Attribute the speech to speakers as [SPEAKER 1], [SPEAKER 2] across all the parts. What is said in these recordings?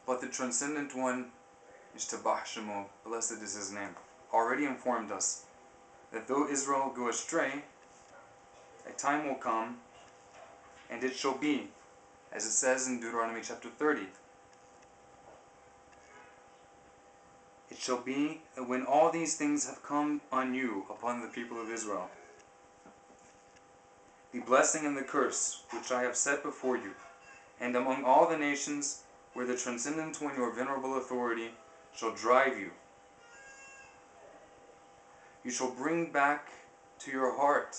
[SPEAKER 1] But the Transcendent One, Ishtabah Shemo, blessed is His name, already informed us that though Israel go astray, a time will come, and it shall be, as it says in Deuteronomy chapter 30, it shall be that when all these things have come on you, upon the people of Israel, the blessing and the curse which I have set before you, and among all the nations where the Transcendent One, your venerable authority, shall drive you, you shall bring back to your heart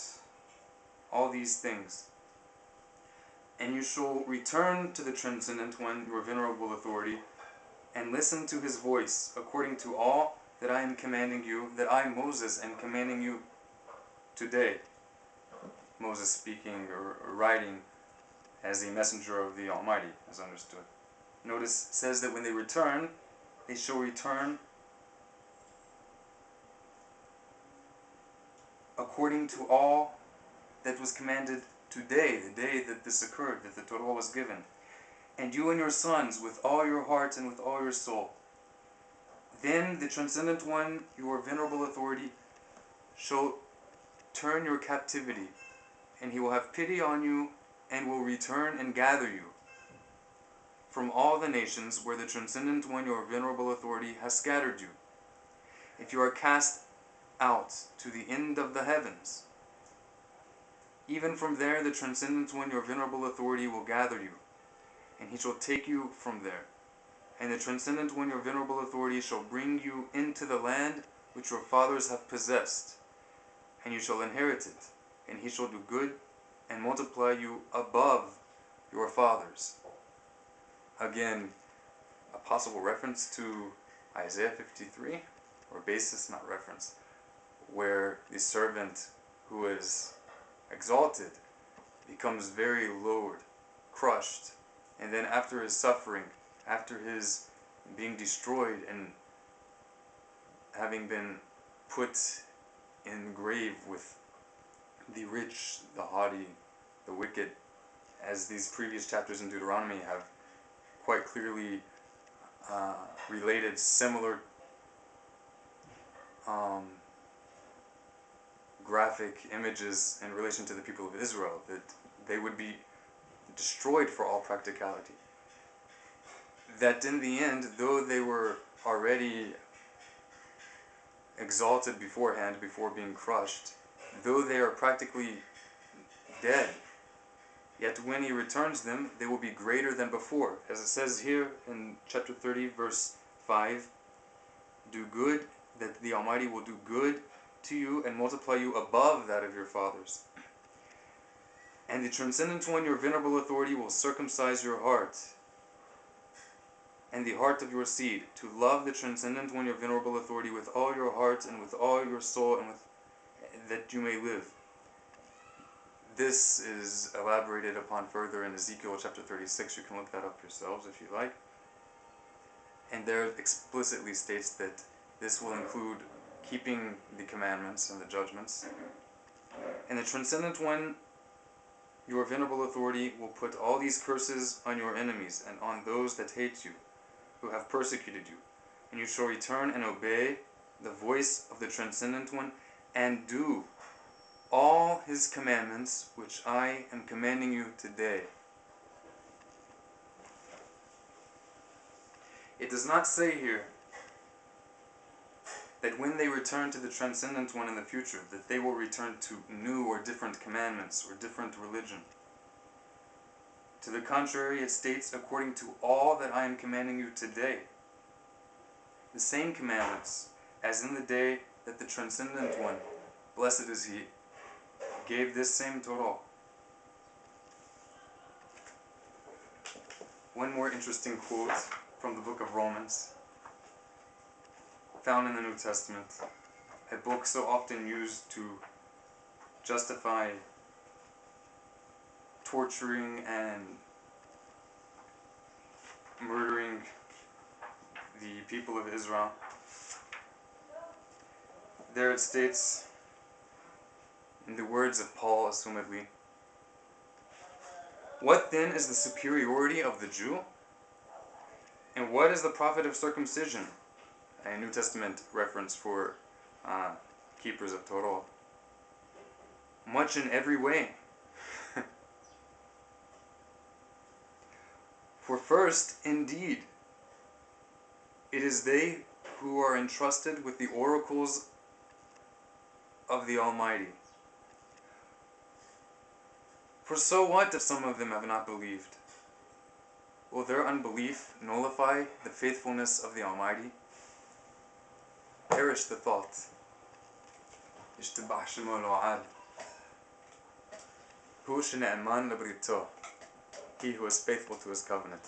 [SPEAKER 1] all these things, and you shall return to the Transcendent One, your venerable authority, and listen to His voice, according to all that I am commanding you, that I, Moses, am commanding you today. Moses speaking or writing as the messenger of the Almighty, as understood. Notice, it says that when they return, they shall return according to all that was commanded today, the day that this occurred, that the Torah was given. And you and your sons, with all your heart and with all your soul. Then the Transcendent One, your venerable authority, shall turn your captivity, and He will have pity on you, and will return and gather you from all the nations where the Transcendent One, your venerable authority, has scattered you. If you are cast out to the end of the heavens, even from there the Transcendent One, your venerable authority, will gather you, and He shall take you from there. And the Transcendent One, your venerable authority, shall bring you into the land which your fathers have possessed, and you shall inherit it, and He shall do good and multiply you above your fathers. Again, a possible reference to Isaiah 53, or basis, not reference, where the servant who is exalted becomes very lowered, crushed, and then after his suffering, after his being destroyed and having been put in the grave with the rich, the haughty, the wicked, as these previous chapters in Deuteronomy have quite clearly related similar graphic images in relation to the people of Israel, that they would be destroyed for all practicality. That in the end, though they were already exalted beforehand, before being crushed, though they are practically dead, yet when He returns them, they will be greater than before. As it says here in chapter 30, verse 5, do good, that the Almighty will do good to you and multiply you above that of your fathers. And the Transcendent One, your venerable authority, will circumcise your heart and the heart of your seed, to love the Transcendent One, your venerable authority, with all your heart and with all your soul, and with that you may live. This is elaborated upon further in Ezekiel chapter 36. You can look that up yourselves if you like. And there it explicitly states that this will include keeping the commandments and the judgments. And the Transcendent One, your venerable authority, will put all these curses on your enemies and on those that hate you, who have persecuted you. And you shall return and obey the voice of the Transcendent One, and do all His commandments which I am commanding you today. It does not say here that when they return to the Transcendent One in the future, that they will return to new or different commandments or different religion. To the contrary, it states, according to all that I am commanding you today. The same commandments as in the day that the Transcendent One, blessed is He, gave this same Torah. One more interesting quote from the book of Romans, found in the New Testament, a book so often used to justify torturing and murdering the people of Israel. There it states, in the words of Paul, assumedly, "What then is the superiority of the Jew? And what is the profit of circumcision? A New Testament reference for keepers of Torah. Much in every way. For first, indeed, it is they who are entrusted with the oracles of the Almighty. For so what if some of them have not believed? Will their unbelief nullify the faithfulness of the Almighty? Perish the thought. اشتباه شمال وعال. هو شنعمان لبريتو. He who is faithful to his covenant.